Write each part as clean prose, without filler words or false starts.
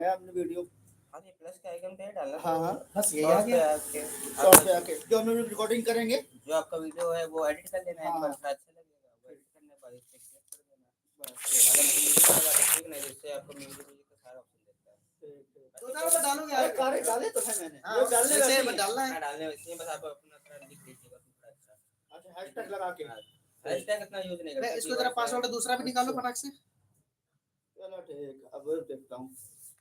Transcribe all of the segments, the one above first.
है आपने वीडियो। हाँ ये प्लस का आइकन पे डालना। हाँ हाँ बस ये आ गया। शॉर्ट पे आके जो हम लोग रिकॉर्डिंग करेंगे, जो आपका वीडियो है वो एडिट कर लेना है। हाँ। एक बार अच्छा लगेगा वो एडिट करने के बाद इस पे क्लिक कर देना। अगर म्यूजिक लगा तो ठीक नहीं, जिससे आपको म्यूजिक का सारा ऑप्शन देता है। तो ना डालोगे अरे यार। कारे डाले तो है मैंने। हाँ, वो डालने वैसे रहती है। डालना है। ना डालने वैसे बस आप अपना थोड़ा लिख लीजिएगा थोड़ा अच्छा। अच्छा हैशटैग लगा के। हैशटैग इतना यूज नहीं करता। इसको जरा पासवर्ड दूसरा भी निकालो फटाक से। चलो ठीक, अब देखता हूँ।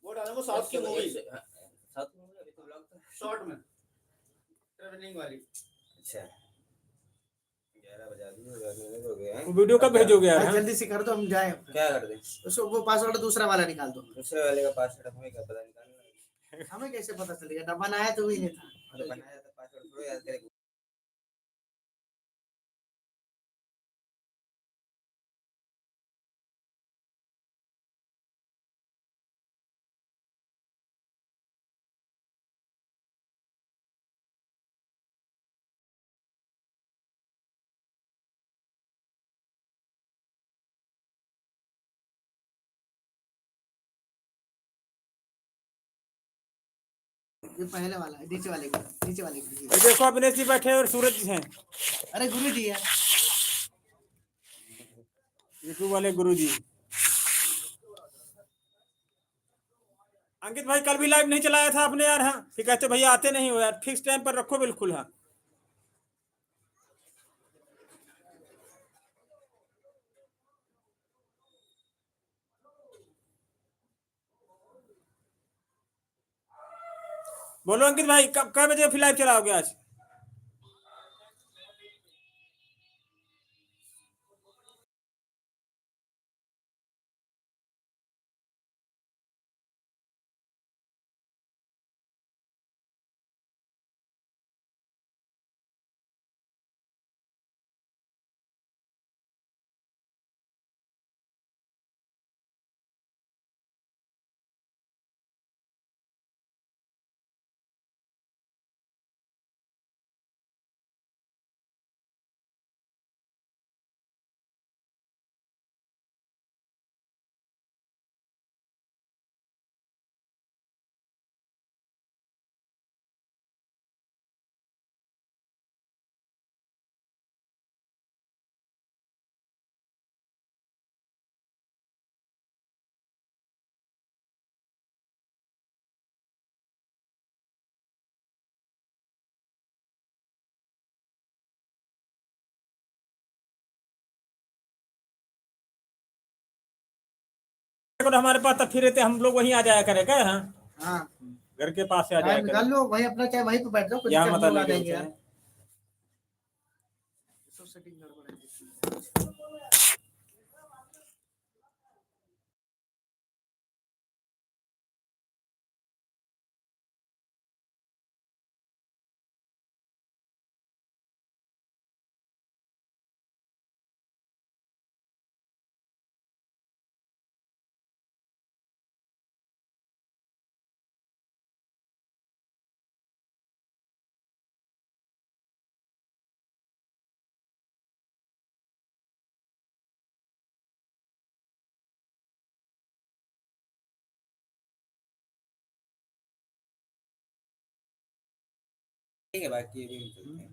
वो डालूंगा साउथ की मूवी। साउथ की मूवी अभी तो ब्लॉग था शॉर्ट में ट्रैवलिंग वाली। अच्छा 11 बजा दिए हो गए हैं। वीडियो कब भेजोगे यार? जल्दी से कर दो, हम जाए। क्या कर दें? उसको वो पासवर्ड दूसरा वाला निकाल दो। दूसरे वाले का पासवर्ड हमें क्या पता निकालना है। हमें कैसे पता चलेगा? ना बनाया तो ही नहीं था। तो बनाया था पासवर्ड थोड़ा याद करेंगे। ये पहले वाला है, नीचे वाले का, नीचे वाले का। ये देखो अविनेश जी बैठे और सूरज जी हैं। अरे गुरु जी है। यूट्यूब वाले गुरु जी। अंकित भाई कल भी लाइव नहीं चलाया था आपने यार? हाँ फिर कहते भैया आते नहीं हो यार, फिक्स टाइम पर रखो बिल्कुल। हाँ बोलो अंकित भाई, कब कब बजे फिर लाइव चलाओगे आज? हमारे पास तब फिर रहते, हम लोग वहीं आ जाया करेगा। हाँ हाँ घर के पास से आ जाया निकाल लो वहीं अपना, चाहे वहीं पे बैठ जाओ, कुछ यहाँ दिक्कत मत नहीं, आ लगे जाएंगे यार। सब सेटिंग गड़बड़ है। ठीक है बाकी अभी चलते हैं।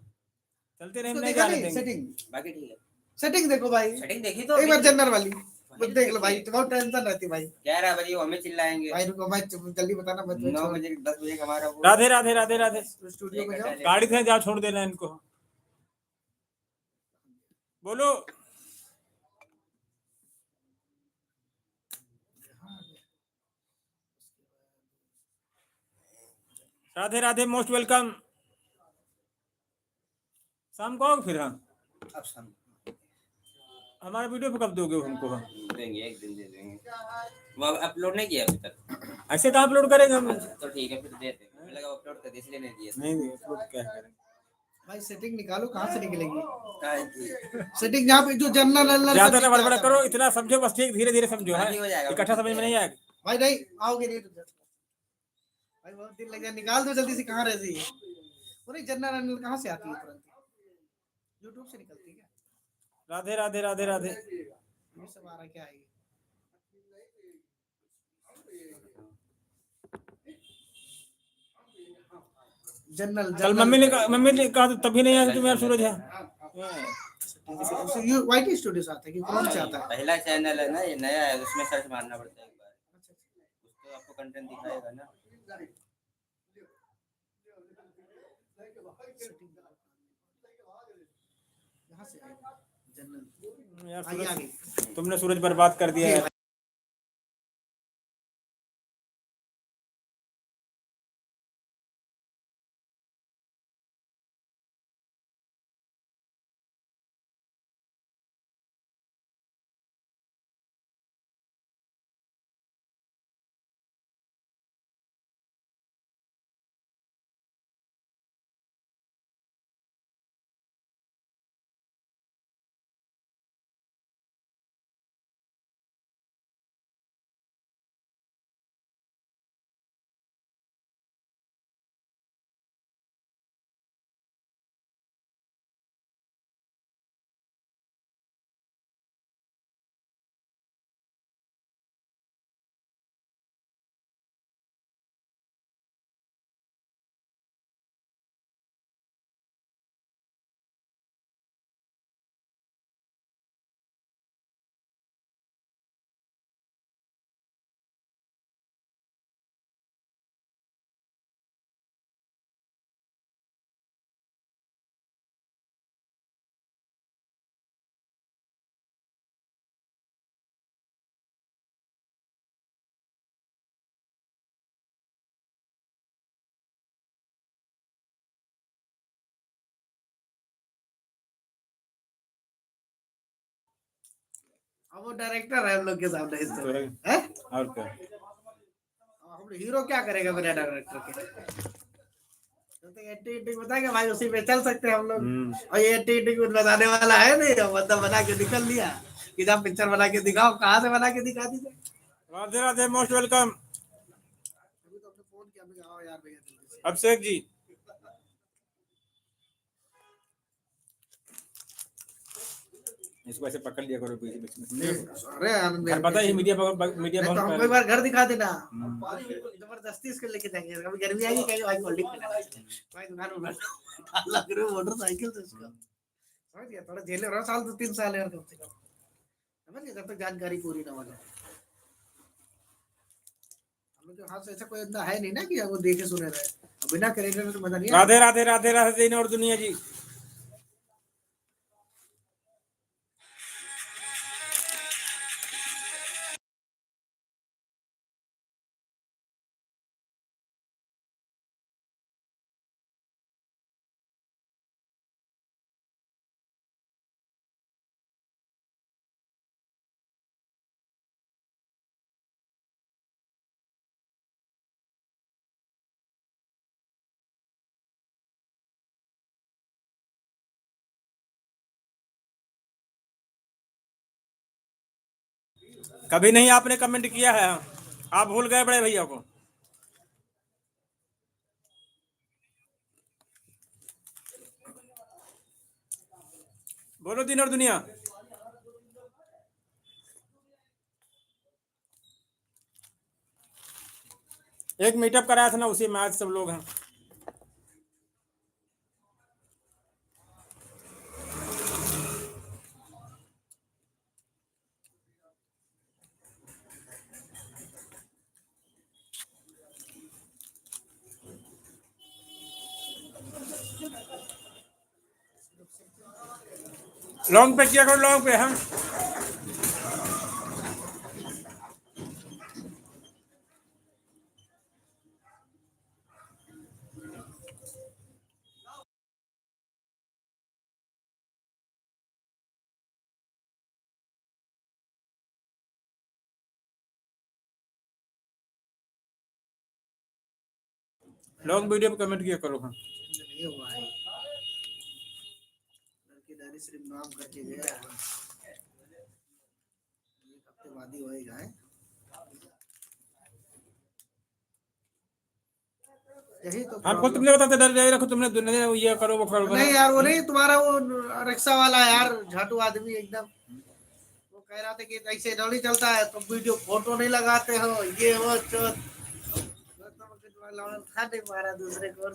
चलते रहे, इसको नहीं देखा जाने नहीं देंगे। सेटिंग? बाकी ठीक है। सेटिंग देखो भाई, सेटिंग देखी तो एक बार जनरल वाली वही देख लो भाई, देखिए। तो बहुत टेंशन रहती भाई। 11 बजे वो हमें चिल्लाएंगे। भाई रुको भाई, जल्दी बताना। 9 बजे 10 बजे हमारा वो राधे राधे राधे राधे। स्टूडियो में जाओ। गाड़ी से जाओ, छोड़ देना इनको। बोलो राधे राधे, मोस्ट वेलकम। शाम को आओ फिर। हाँ अब शाम हमारे वीडियो पे कब दोगे हमको? हाँ देंगे, एक दिन दे देंगे। वो अपलोड नहीं किया अभी तक। ऐसे कहाँ अपलोड करेंगे हम? अच्छा तो ठीक है फिर देते हैं। मुझे लगा अपलोड कर दिए इसलिए नहीं दिए। नहीं अपलोड क्या करेंगे भाई सेटिंग निकालो, कहाँ से निकलेंगी काहे की? सेटिंग? जहाँ पे जो जनरल ज्यादा ना बड़बड़ करो, इतना समझो बस, ठीक धीरे धीरे समझो। है बाकी हो जाएगा। इकट्ठा समझ में नहीं आएगा भाई। नहीं आओगे नहीं तो भाई बहुत दिन लग जाए, निकाल दो जल्दी से। कहाँ रहती है पूरी जनरल? कहाँ से आती है तुरंत? यूट्यूब से निकलती है क्या? राधे राधे राधे राधे। ये सब आ रहा क्या है? जनरल कल मम्मी ने कहा तो तभी नहीं आया तुम यार सूरज है। वाईटी स्टूडियो से आता है कि कौन से आता है? पहला चैनल है ना, ये नया है, उसमें सर्च मारना पड़ता है एक बार, कुछ तो आपको कंटेंट दिखाएगा ना। यहाँ से आएगा जनरल। यार आगे सूरज, आगे तुमने सूरज बर्बाद कर दिया है। अब वो डायरेक्टर है हम लोग के सामने इस तो समय है। और क्या, हम हीरो क्या करेगा मेरा डायरेक्टर के? तो एडिटिंग बताएगा भाई, उसी पे चल सकते हैं हम लोग। और ये एडिटिंग कुछ बताने वाला है नहीं, मतलब बना के निकल लिया कि जब पिक्चर बना के दिखाओ, कहाँ से बना के दिखा दीजिए। राधे राधे, मोस्ट वेलकम अभी तो हमने फोन किया, हमने कहा आओ यार भैया जल्दी से। अभिषेक जी। इसको ऐसे पकड़ लिया करो बीच बीच में। अरे आनंद घर पता है मीडिया मीडिया नहीं तो बहुत हमको एक बार घर दिखा देना, जबरदस्ती इसको लेके जाएंगे। कभी गर्मी आएगी कहेंगे भाई कोल्ड ड्रिंक पिलाना है। भाई दुकान में बैठा लग रहे मोटरसाइकिल से इसका समझ गया, थोड़ा झेले रहा साल 2-3 साल यार कम से कम, समझ गया, जब तक जानकारी पूरी ना हो जाए। हम लोग के हाथ से ऐसा कोई इतना है नहीं ना कि वो देखे सुने रहे, बिना कैरेक्टर में तो मजा नहीं राधे राधे राधे राधे दिन और दुनिया जी। कभी नहीं आपने कमेंट किया है, आप भूल गए बड़े भैया को। बोलो दिन और दुनिया। एक मीटअप कराया था ना, उसी में आज सब लोग हैं। लॉन्ग पे किया करो, लॉन्ग पे हम। लॉन्ग वीडियो पे कमेंट किया करो हम। नहीं हुआ है, लड़की दारी सिर्फ नाम करके गया है, एक हफ्ते बाद ही होएगा है। यही तो हमको तुमने बताते डर जाए रखो, तुमने दुनिया ये करो वो करो। नहीं यार, वो नहीं तुम्हारा वो रिक्शा वाला यार, झाटू आदमी एकदम, वो कह रहा था कि ऐसे नहीं चलता है, तो वीडियो फोटो नहीं लगाते हो, ये वो चोर खा नहीं पा रहा दूसरे को।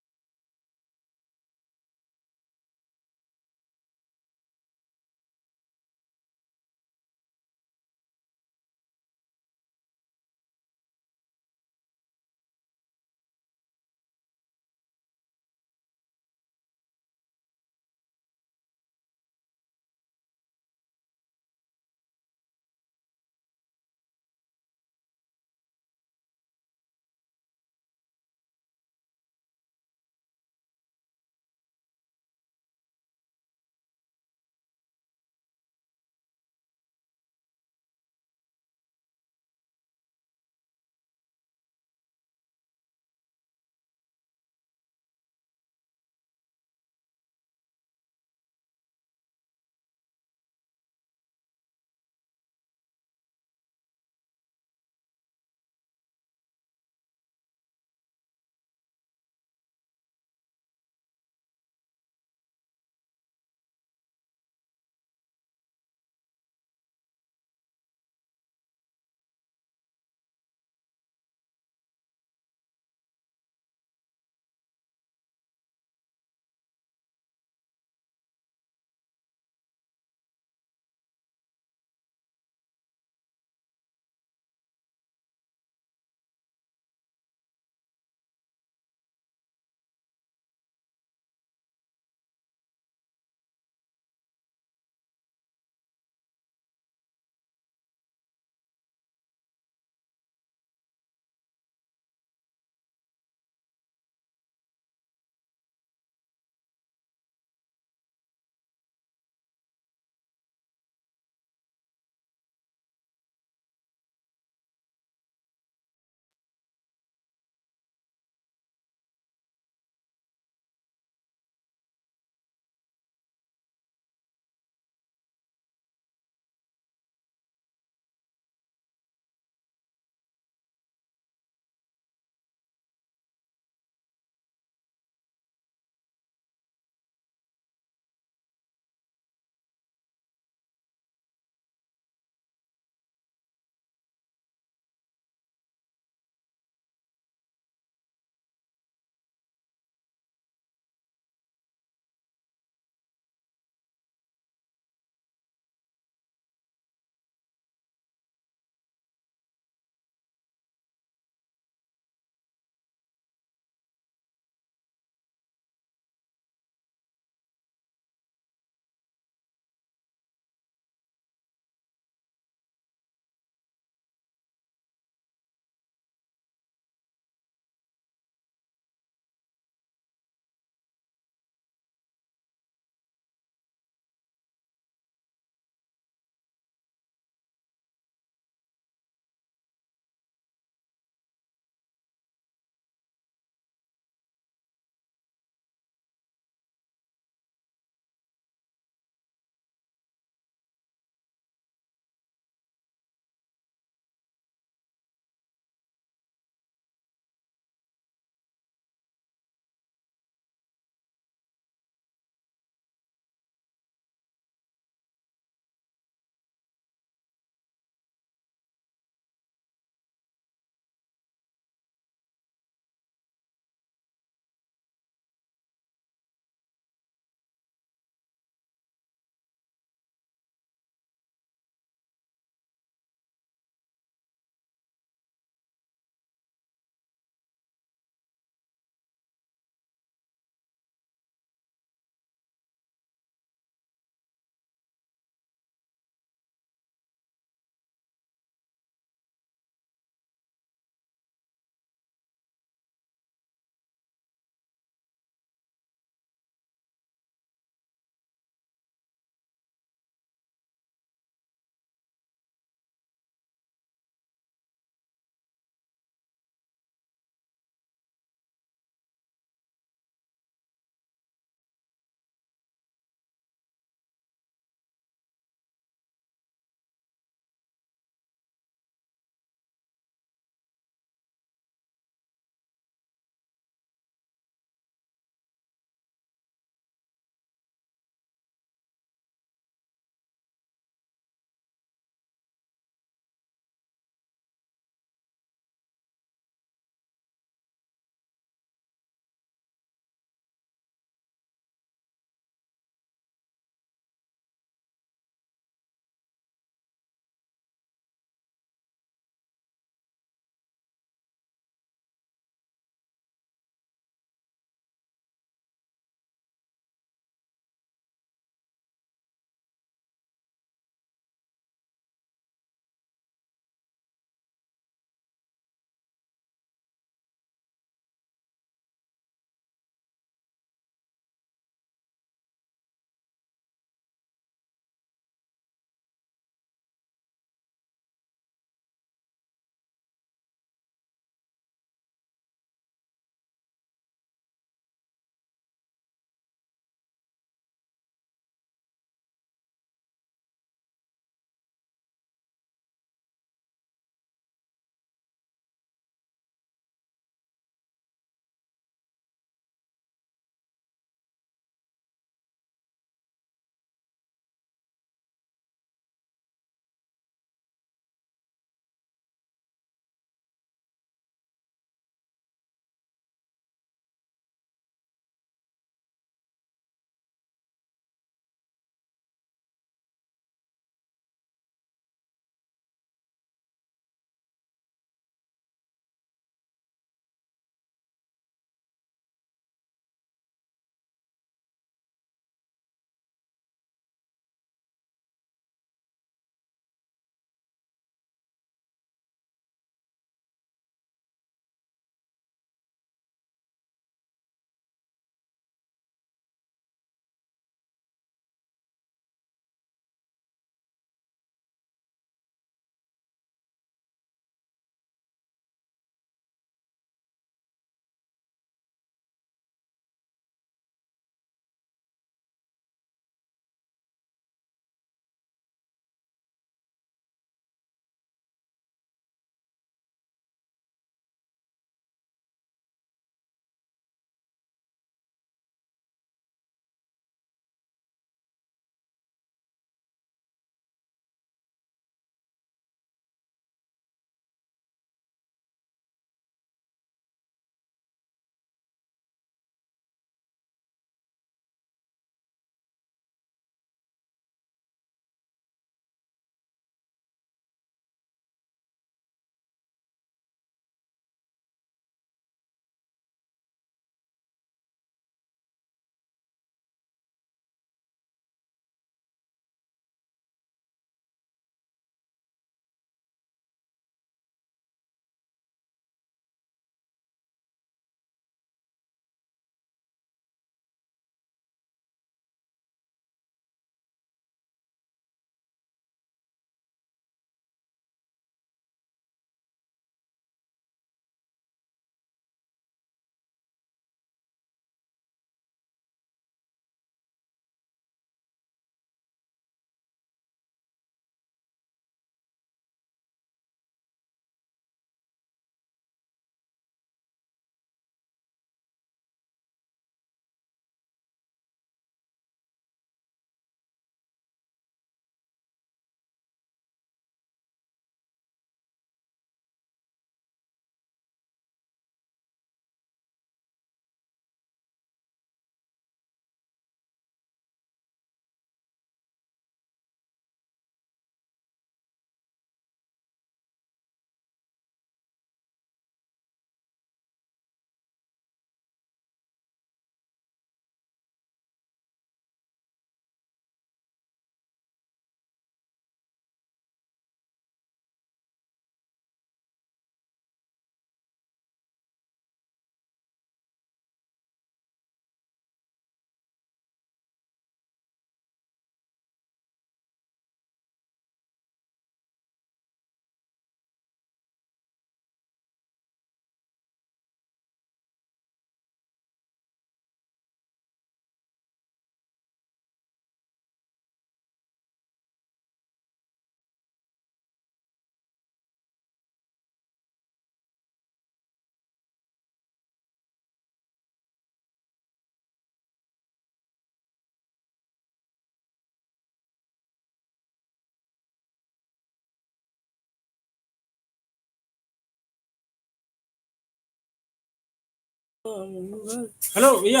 हेलो भैया,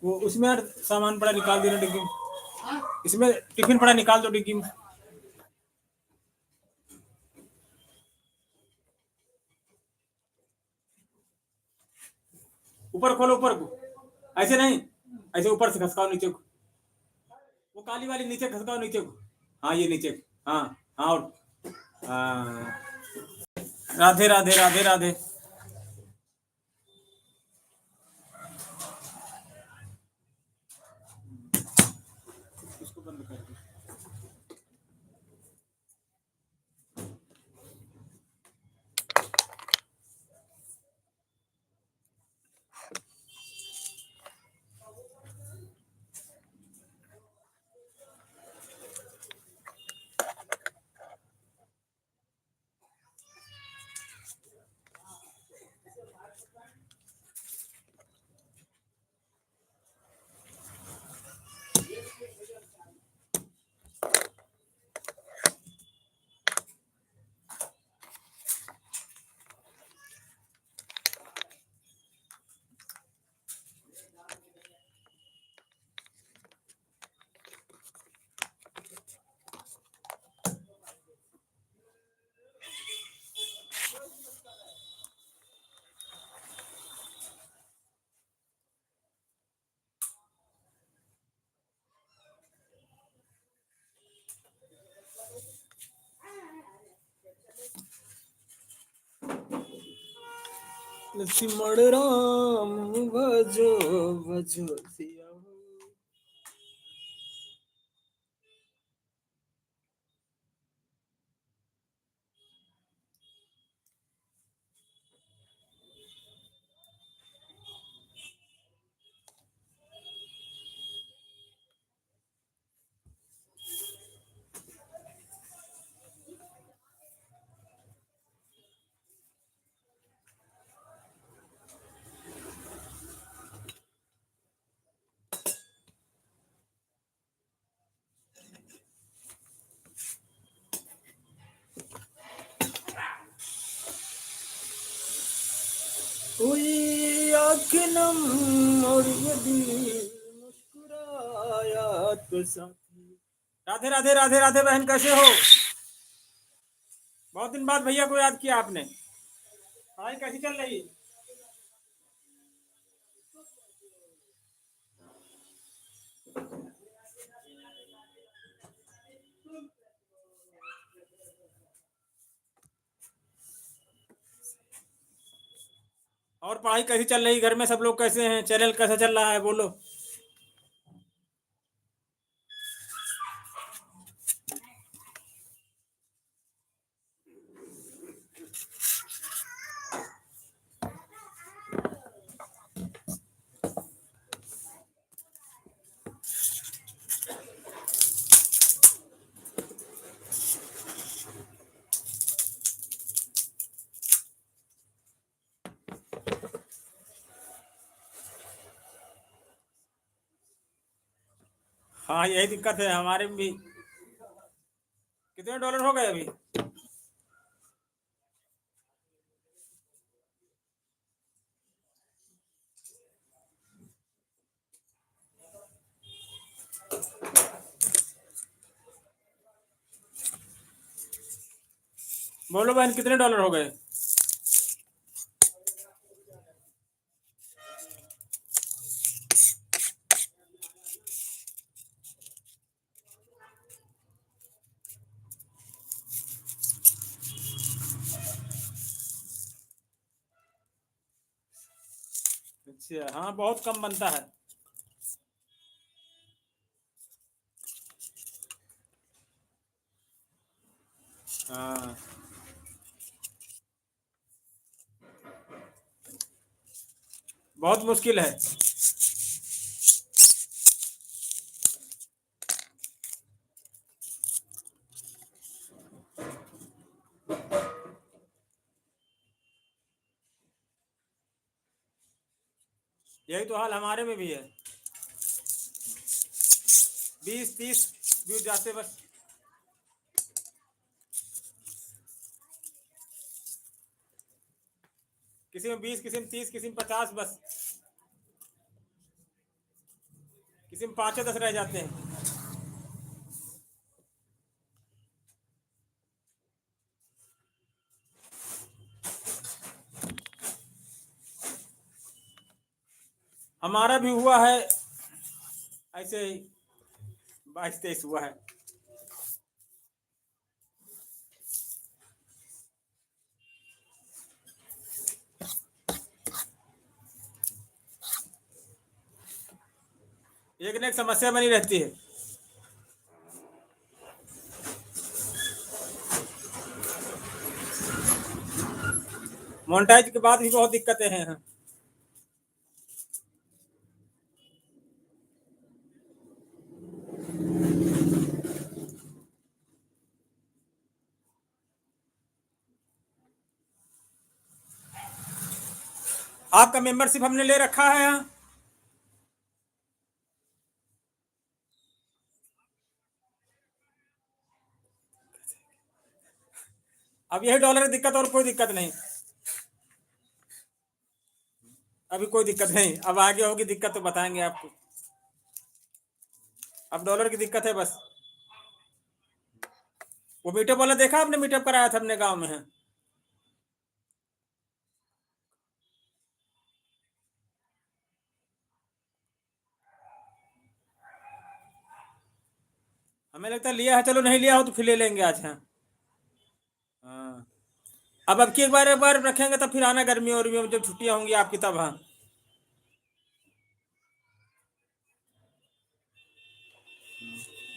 वो उसमें यार सामान पड़ा, निकाल देना डिग्गी में। इसमें टिफिन पड़ा, निकाल दो डिग्गी में। ऊपर खोलो, ऊपर को, ऐसे नहीं, ऐसे ऊपर से खसकाओ नीचे को। वो काली वाली नीचे खसकाओ, नीचे को। हाँ ये नीचे को। हाँ हाँ हाँ। राधे राधे राधे राधे। इसको बंद कर दो। लक्ष्मण राम भजो भजो सिया। कोई आँख नम और ये दिल मुस्कुराया तो साथी। राधे राधे राधे राधे बहन, कैसे हो? बहुत दिन बाद भैया को याद किया आपने। पढ़ाई कैसी चल रही? और पढ़ाई कैसी चल रही? घर में सब लोग कैसे हैं? चैनल कैसा चल रहा है, बोलो। हाँ यही दिक्कत है हमारे में भी। कितने डॉलर हो गए अभी? बोलो बहन, कितने डॉलर हो गए? अच्छा, हाँ बहुत कम बनता है। हाँ बहुत मुश्किल है। यही तो हाल हमारे में भी है। 20-30 व्यूज जाते बस। किसी में 20, किसी में 30, किसी में 50 बस। इसमें 5 या 10 रह जाते हैं। हमारा भी हुआ है ऐसे ही, 22-23 हुआ है। एक न एक समस्या बनी रहती है। मोनेटाइज के बाद भी बहुत दिक्कतें हैं। आपका मेंबरशिप हमने ले रखा है यहाँ। अब यही डॉलर की दिक्कत, और कोई दिक्कत नहीं। अभी कोई दिक्कत नहीं, अब आगे होगी दिक्कत तो बताएंगे आपको। अब डॉलर की दिक्कत है बस। वो मीटअप वाला देखा आपने, मीटअप कराया था अपने गांव में है। हमें लगता है लिया है, चलो नहीं लिया हो तो फिर ले लेंगे आज। हाँ हाँ, अब की एक बार रखेंगे तब फिर आना गर्मी और में जब छुट्टियां होंगी आपकी तब। हाँ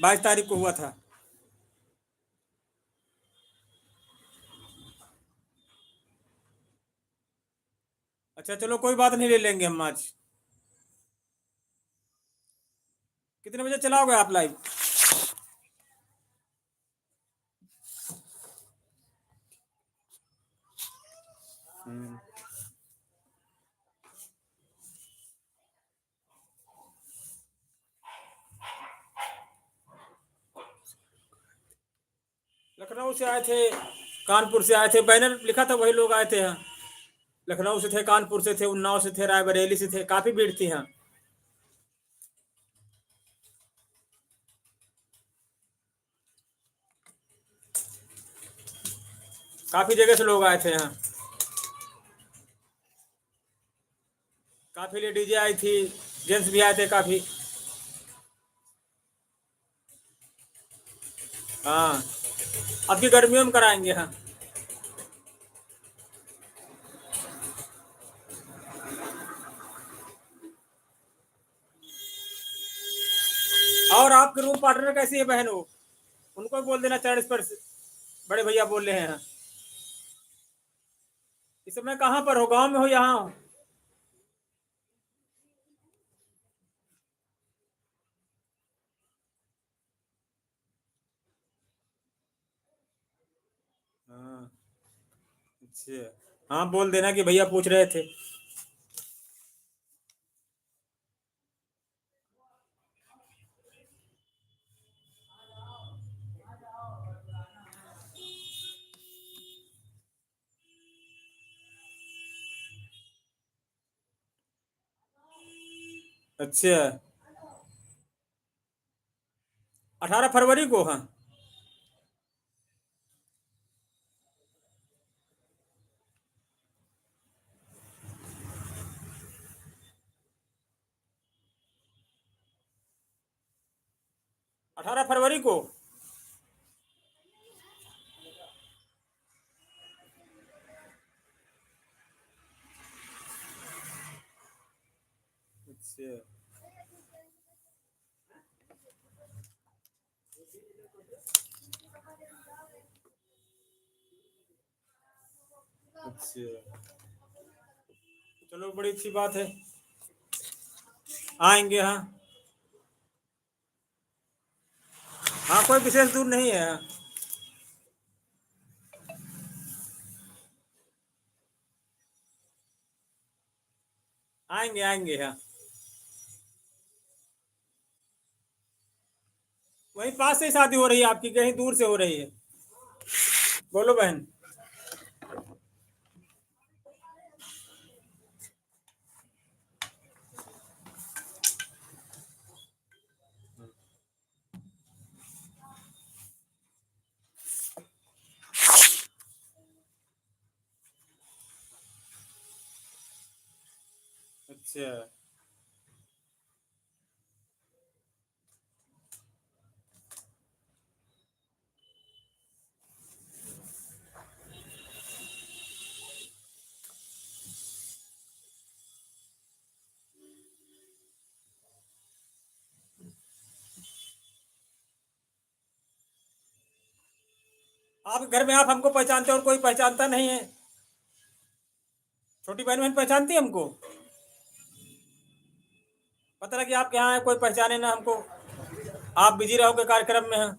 22 तारीख को हुआ था। अच्छा चलो कोई बात नहीं, ले लेंगे हम आज। कितने बजे चलाओगे आप लाइव? लखनऊ से आए थे, कानपुर से आए थे, बैनर लिखा था वही लोग आए थे। यहाँ लखनऊ से थे, कानपुर से थे, उन्नाव से थे, रायबरेली से थे, काफी भीड़ थी यहाँ। काफी जगह से लोग आए थे यहाँ। काफी लेडीजें आई थी, जेंट्स भी आए थे काफी। हाँ अब की गर्मियों में कराएंगे। हाँ और आपके रूम पार्टनर कैसी है बहन? वो उनको भी बोल देना चैट पर, बड़े भैया बोल रहे हैं। इस समय कहाँ पर हो, गांव में हो यहाँ हो? हाँ अच्छा, हाँ बोल देना कि भैया पूछ रहे थे। अच्छा 18 फरवरी को। हाँ 18 फरवरी को। अच्छा अच्छा चलो बड़ी अच्छी बात है, आएंगे। हाँ हाँ कोई विशेष दूर नहीं है। हाँ आएंगे आएंगे। हाँ वहीं पास से ही शादी हो रही है आपकी, कहीं दूर से हो रही है? बोलो बहन। अच्छा आप घर में आप हमको पहचानते और कोई पहचानता नहीं है। छोटी बहन पहचानती है हमको। पता लगा कि आपके यहाँ है, कोई पहचाने ना हमको। आप बिजी रहोगे कार्यक्रम में हैं।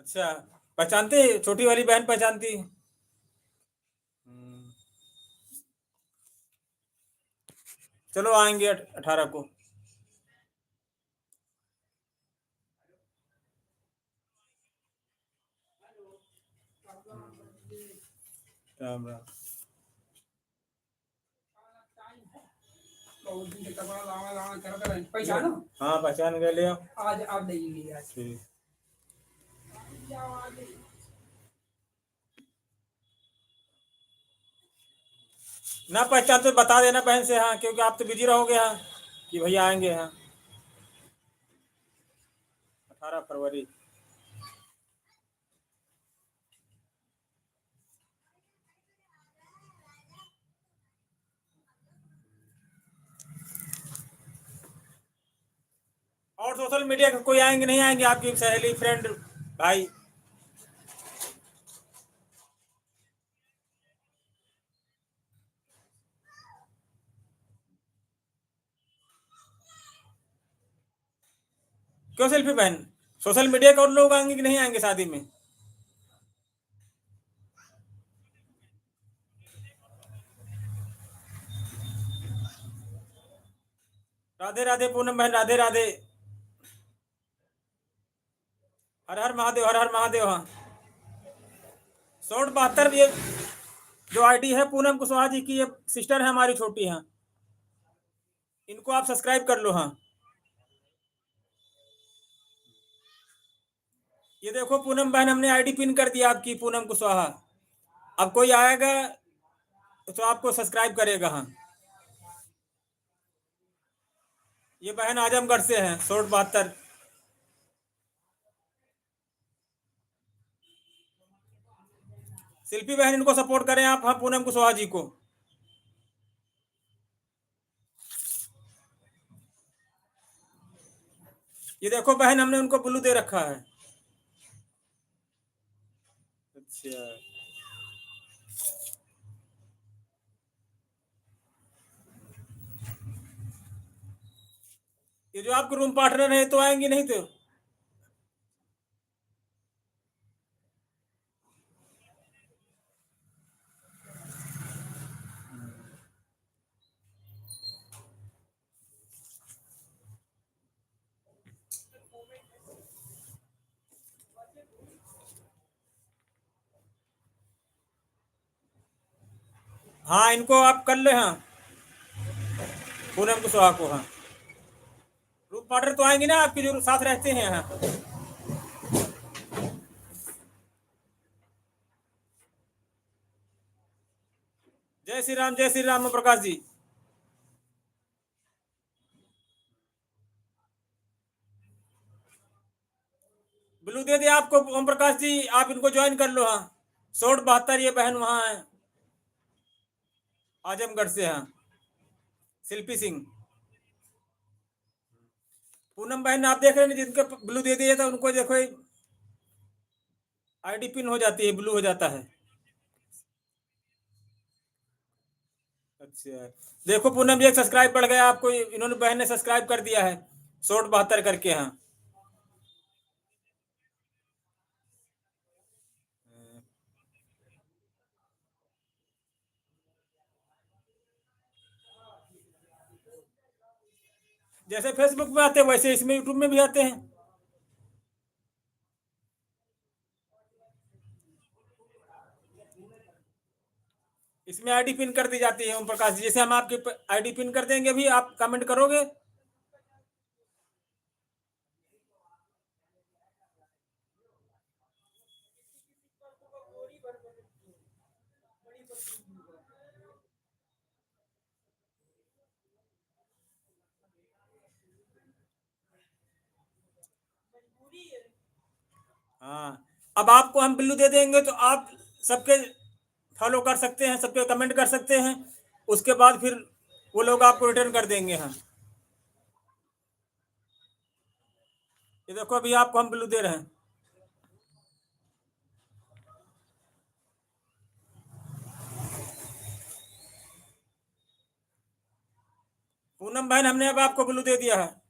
अच्छा पहचानते, छोटी वाली बहन पहचानती। चलो आएंगे 18 को। राम राम। पहचानो हाँ पहचान गए, ले आओ। आज आप देंगे आज ठीक। ना पहचान तो बता देना बहन से, हाँ, क्योंकि आप तो बिजी रहोगे हाँ कि भैया आएंगे हाँ। 18 फरवरी। और सोशल मीडिया का कोई आएंगे नहीं आएंगे, आपकी सहेली फ्रेंड भाई? क्यों सेल्फी बहन, सोशल मीडिया का और लोग आएंगे कि नहीं आएंगे शादी में? राधे राधे पूनम बहन, राधे राधे। हर हर महादेव, हर हर महादेव। हाँ 172 ये जो आईडी है पूनम कुशवाहा जी की, ये सिस्टर है हमारी छोटी। हाँ इनको आप सब्सक्राइब कर लो। हाँ ये देखो पूनम बहन, हमने आईडी पिन कर दिया आपकी, पूनम कुशवाहा। अब कोई आएगा तो आपको सब्सक्राइब करेगा। हाँ ये बहन आजमगढ़ से है, 172। शिल्पी बहन इनको सपोर्ट करें आप, हाँ पूनम कुशवाहा जी को। ये देखो बहन, हमने उनको ब्लू दे रखा है। अच्छा ये जो आपके रूम पार्टनर है तो आएंगे नहीं तो? हाँ इनको आप कर ले। हाँ पूनम कुशवाहा को। हाँ रूम पार्टनर तो आएंगे ना आपके, जो साथ रहते हैं। हाँ जय श्री राम ओम प्रकाश जी। ब्लू दे दिया आपको ओम प्रकाश जी, आप इनको ज्वाइन कर लो। हाँ 172 ये बहन वहां है आजमगढ़ से। हाँ शिल्पी सिंह। पूनम बहन आप देख रहे हैं जिनके ब्लू दे दिया था उनको देखो आईडी पिन हो जाती है, ब्लू हो जाता है। अच्छा देखो पूनम जी, एक सब्सक्राइब बढ़ गया आपको, इन्होंने बहन ने सब्सक्राइब कर दिया है 172 करके। हाँ जैसे फेसबुक में आते हैं वैसे इसमें यूट्यूब में भी आते हैं। इसमें आईडी पिन कर दी जाती है ओम प्रकाश जी, जैसे हम आपकी आईडी पिन कर देंगे, भी आप कमेंट करोगे हाँ, अब आपको हम बिल्लू दे देंगे तो आप सबके फॉलो कर सकते हैं, सबके कमेंट कर सकते हैं, उसके बाद फिर वो लोग आपको रिटर्न कर देंगे। हाँ, ये देखो अभी आपको हम बिल्लू दे रहे हैं। पूनम बहन, हमने अब आपको बिल्लू दे दिया है।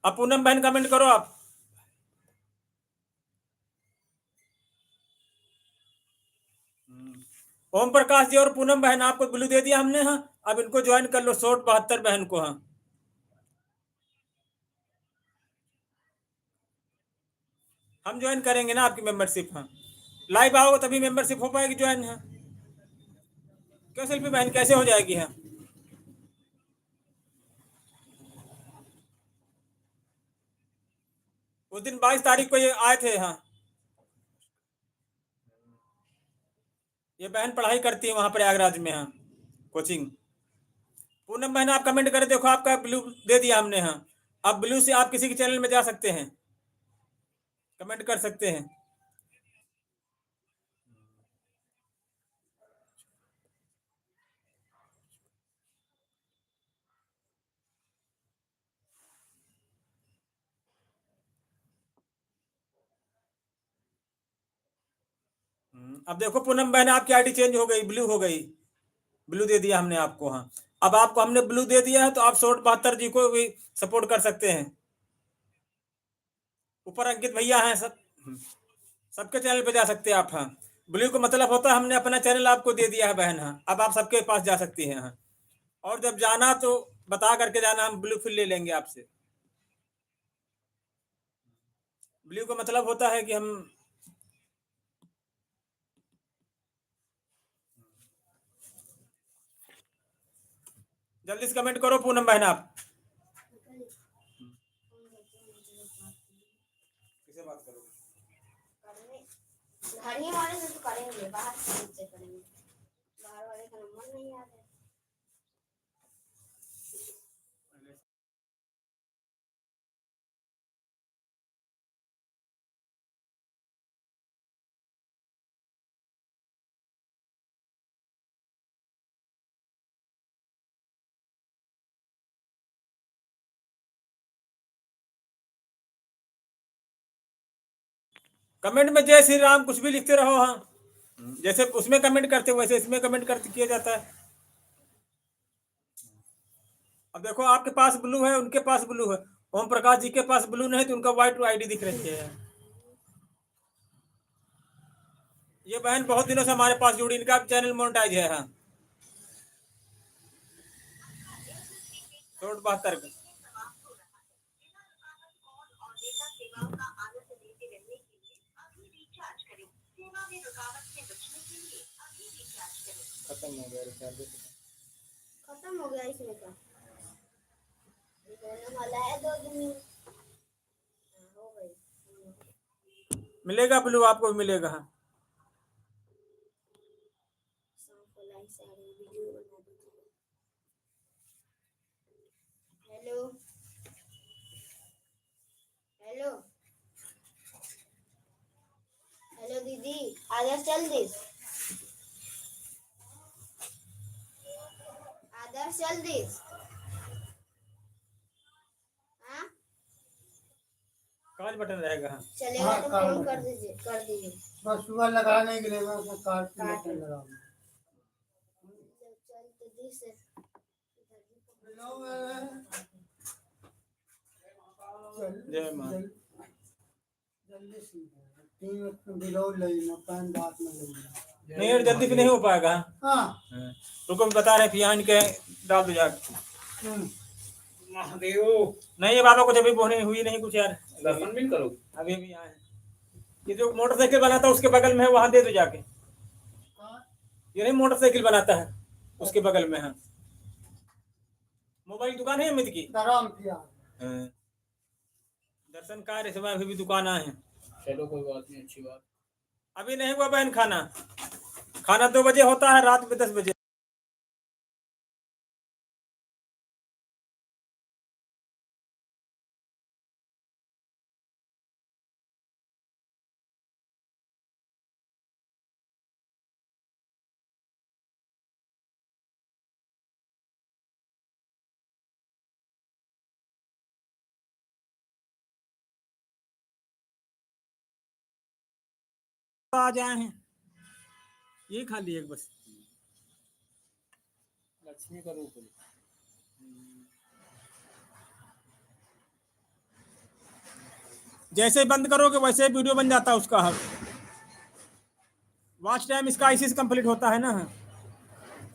अब पूनम बहन कमेंट करो आप। ओम प्रकाश जी और पूनम बहन, आपको बिल्लू दे दिया हमने। हाँ, अब इनको ज्वाइन कर लो, 172 बहन को। हाँ, हम ज्वाइन करेंगे ना आपकी मेंबरशिप। हाँ, लाइव आओगे तभी मेंबरशिप हो पाएगी ज्वाइन। हाँ, क्यों शिल्पी बहन, कैसे हो जाएगी? हाँ, उस दिन 22 तारीख को ये आए थे। हाँ, ये बहन पढ़ाई करती है वहां प्रयागराज में। हाँ, कोचिंग। पूनम बहन, आप कमेंट करें, देखो आपका ब्लू दे दिया हमने। हाँ, अब ब्लू से आप किसी के चैनल में जा सकते हैं, कमेंट कर सकते हैं। अब देखो पूनम बहन, आपकी आईडी चेंज हो गई, ब्लू हो गई। ब्लू दे दिया हमने आपको। हाँ, अब आपको हमने ब्लू दे दिया है तो आप 172 जी को भी सपोर्ट कर सकते हैं। ऊपर अंकित भैया हैं सब, सबके चैनल पे जा सकते हैं आप। हाँ, ब्लू को मतलब होता है हमने अपना चैनल आपको दे दिया है बहन। हाँ, अब आप सबके पास जा सकती हैं। हाँ, और जब जाना तो बता करके जाना, हम ब्लू फिर ले लेंगे आपसे। ब्लू का मतलब होता है कि हम, जल्दी से कमेंट करो पूनम बहन आप। किसे बात करोगे? घर ही वाले से तो करेंगे, बाहर से करेंगे, बाहर वाले का नंबर नहीं याद है। कमेंट में जय श्री राम कुछ भी लिखते रहो। हाँ, जैसे उसमें कमेंट करते हो वैसे इसमें कमेंट करते किया जाता है। अब देखो आपके पास ब्लू है, उनके पास ब्लू है। ओम प्रकाश जी के पास ब्लू नहीं तो उनका व्हाइट आईडी दिख रही है। ये बहन बहुत दिनों से हमारे पास जुड़ी, इनका चैनल मोनेटाइज है। हाँ, 172 का। खत्म हो गया रिचार्ज। खत्म हो गया इसमें का, होने वाला है 2 दिन में। हो गई। मिलेगा ब्लू, आपको भी मिलेगा। हाँ, हेलो हेलो हेलो दीदी, आदर्श चल दिस, आदर्श चल दिस। हाँ, काज बटन रहेगा। हाँ, चलेगा तो फोन कर दीजिए, कर दीजिए। बस सुबह लगाने के लिए मैं उसको काट के काट बटन लगाऊंगा। चल तो दिस जय मां। जल्दी से 3 मिनट में बिलोड लेना, पैन बात में लेना। नहीं यार, जल्दी से नहीं हो पाएगा। हाँ, हाँ, रुको बता रहे फियान के डाल दो जाके। महादेव, नहीं, ये बाबा कुछ अभी बोने हुई नहीं कुछ यार, दर्शन भी करो। अभी भी आए। ये जो मोटरसाइकिल बनाता है उसके बगल में है, वहां दे दो जाके। ये नहीं मोटरसाइकिल बनाता है उसके बगल में। है मोबाइल दुकान है अमित की। आराम किया। हाँ। दर्शन कार्य समय अभी भी दुकान आए हैं। चलो कोई बात नहीं, अच्छी बात। अभी नहीं हुआ बहन खाना। खाना 2 बजे होता है, रात में 10 बजे। आ जाए हैं, ये खा लिए बस। लक्ष्मी का रूप है। जैसे ही बंद करोगे वैसे ही वीडियो बन जाता है उसका। वॉच टाइम इसका इसी से कंप्लीट होता है ना।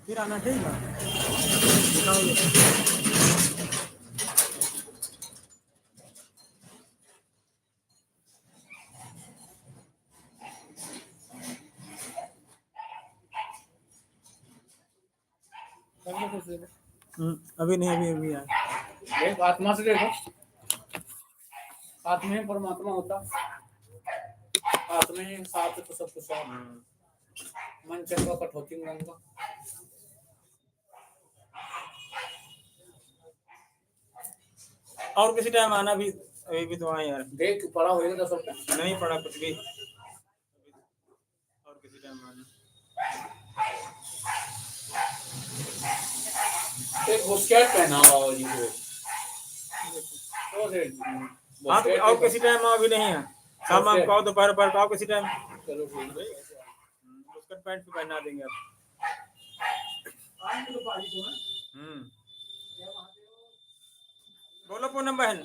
फिर आना ठीक है। अभी नहीं, अभी आया। एक आत्मा से देखो, आत्मा ही परमात्मा होता, आत्मा ही साथ तो सब कुछ है। मन चंगा कठौती गंगा। और किसी टाइम आना भी, अभी भी तो आए यार। देख पड़ा होएगा 10 रुपया। नहीं पड़ा कुछ भी। और किसी टाइम आना। एक बुस्केट पहना हुआ जी को। हाँ तो और किसी टाइम आओ, अभी नहीं है। शाम को आओ, दोपहर पर आओ किसी टाइम। चलो ठीक है। बुस्केट पैंट भी पहना देंगे आप। बोलो पूनम बहन।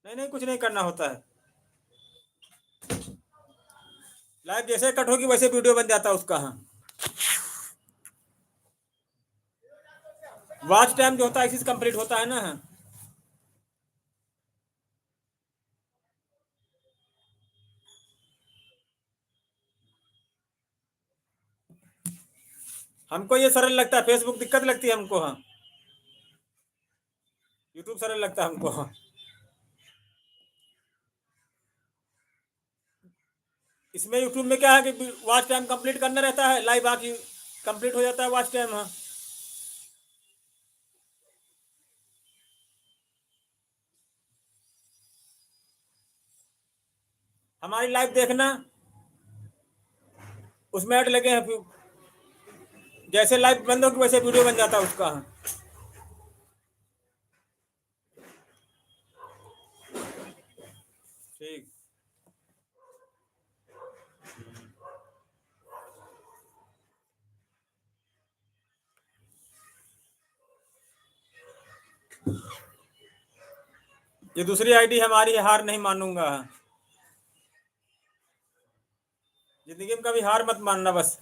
नहीं नहीं, कुछ नहीं करना होता है। लाइव जैसे कट होगी वैसे वीडियो बन जाता है उसका। हाँ, वॉच टाइम जो होता है इसी से कंप्लीट होता है ना। हमको ये सरल लगता है, फेसबुक दिक्कत लगती है हमको। हाँ, यूट्यूब सरल लगता है हमको। हाँ, इसमें यूट्यूब में क्या है कि वॉच टाइम कंप्लीट करना रहता है, लाइव आके कंप्लीट हो जाता है वॉच टाइम। हाँ, हमारी लाइव देखना, उसमें ऐड लगे हैं, फिर जैसे लाइव बंद होगी वैसे वीडियो बन जाता है उसका। हाँ, ठीक। ये दूसरी आईडी हमारी है, हार नहीं मानूंगा। जिंदगी में कभी हार मत मानना बस।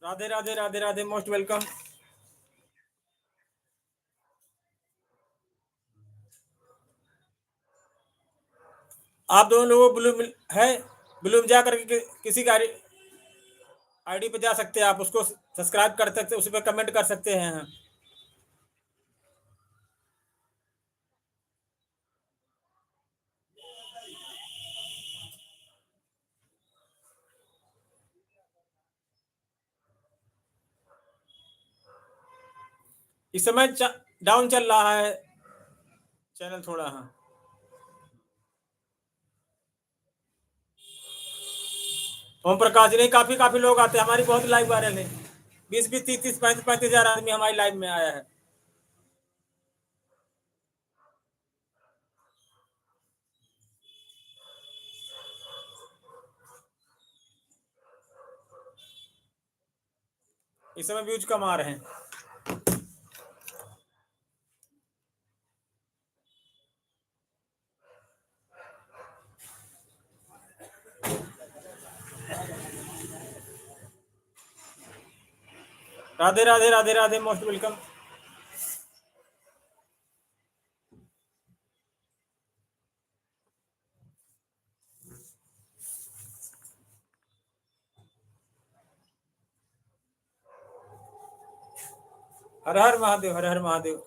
Radhe Radhe Radhe Radhe, most welcome. आप दोनों लोगों ब्लू है, ब्लू में जा करके किसी का आईडी पे जा सकते हैं, आप उसको सब्सक्राइब कर सकते हैं, उस पर कमेंट कर सकते हैं। हाँ। इस समय डाउन चल रहा है चैनल थोड़ा। हाँ, ओम प्रकाश जी, नहीं काफी काफी लोग आते हैं, हमारी बहुत लाइव वायरल है। 20-20, 30-30, 35-35 हजार आदमी हमारी लाइव में आया है। इस समय व्यूज कम आ रहे हैं। Radhe Radhe Radhe Radhe, most welcome. हर हर महादेव, हर हर महादेव।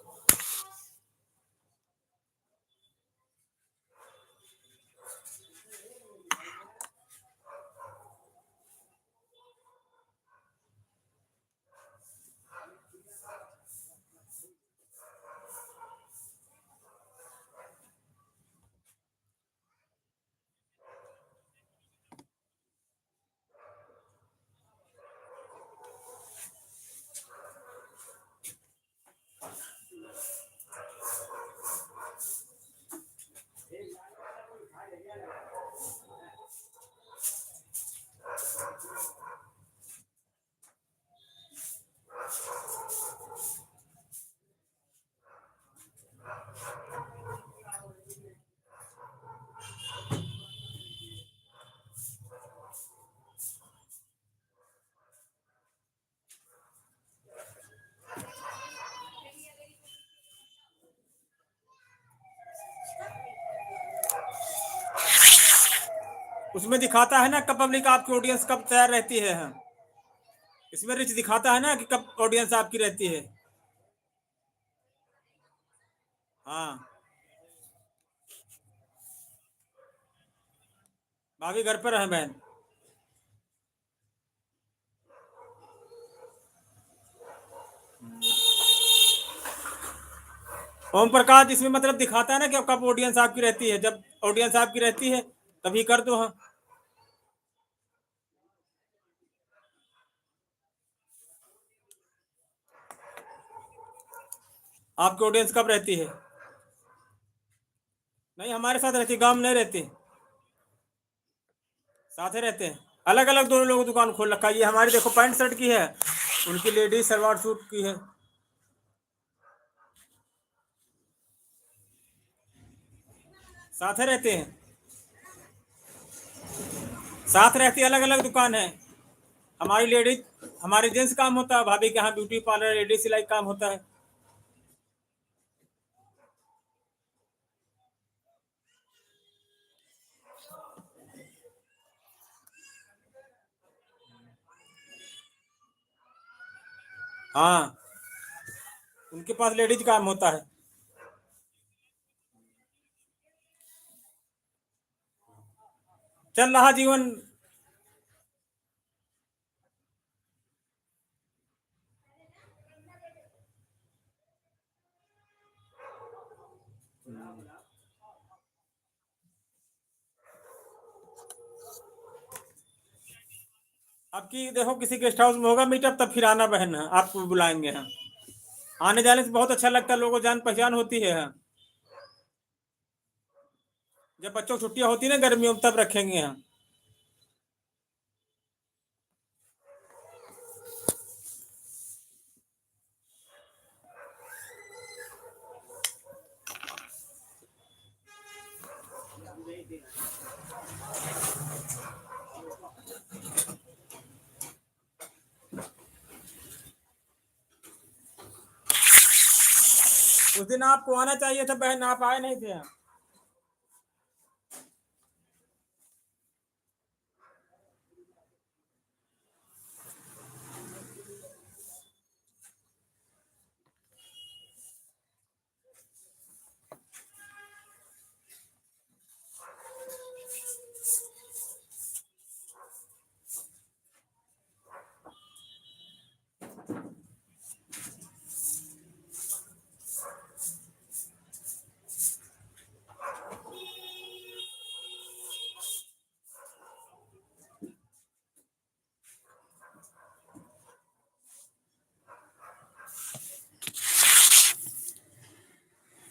उसमें दिखाता है ना कब पब्लिक आपकी ऑडियंस कब तैयार रहती है। हाँ, इसमें रिच दिखाता है ना कि कब ऑडियंस आपकी रहती है। हाँ, भाभी घर पर है बहन। ओम प्रकाश, इसमें मतलब दिखाता है ना कि कब ऑडियंस आपकी रहती है। जब ऑडियंस आपकी रहती है तभी कर दो। हाँ, आपकी ऑडियंस कब रहती है? नहीं, हमारे साथ रहती, गांव में नहीं रहती, साथ ही रहते हैं। अलग अलग दोनों लोगों दुकान खोल रखा है। ये हमारी देखो पैंट शर्ट की है, उनकी लेडीज सलवार सूट की है। साथ ही रहते हैं, साथ रहती, अलग अलग दुकान है। हमारी लेडीज, हमारे जेंट्स काम होता है, भाभी के यहाँ ब्यूटी पार्लर, लेडीज सिलाई काम होता है। हाँ, उनके पास लेडीज काम होता है। चल रहा जीवन। आपकी देखो किसी गेस्ट हाउस में होगा मीटअप, तब फिर आना बहन, आपको बुलाएंगे। हाँ, आने जाने से बहुत अच्छा लगता है, लोगों को जान पहचान होती है। हाँ, जब बच्चों की छुट्टियां होती है ना गर्मियों में, तब रखेंगे। हाँ, उस दिन आपको आना चाहिए था बहन, आप आए नहीं थे।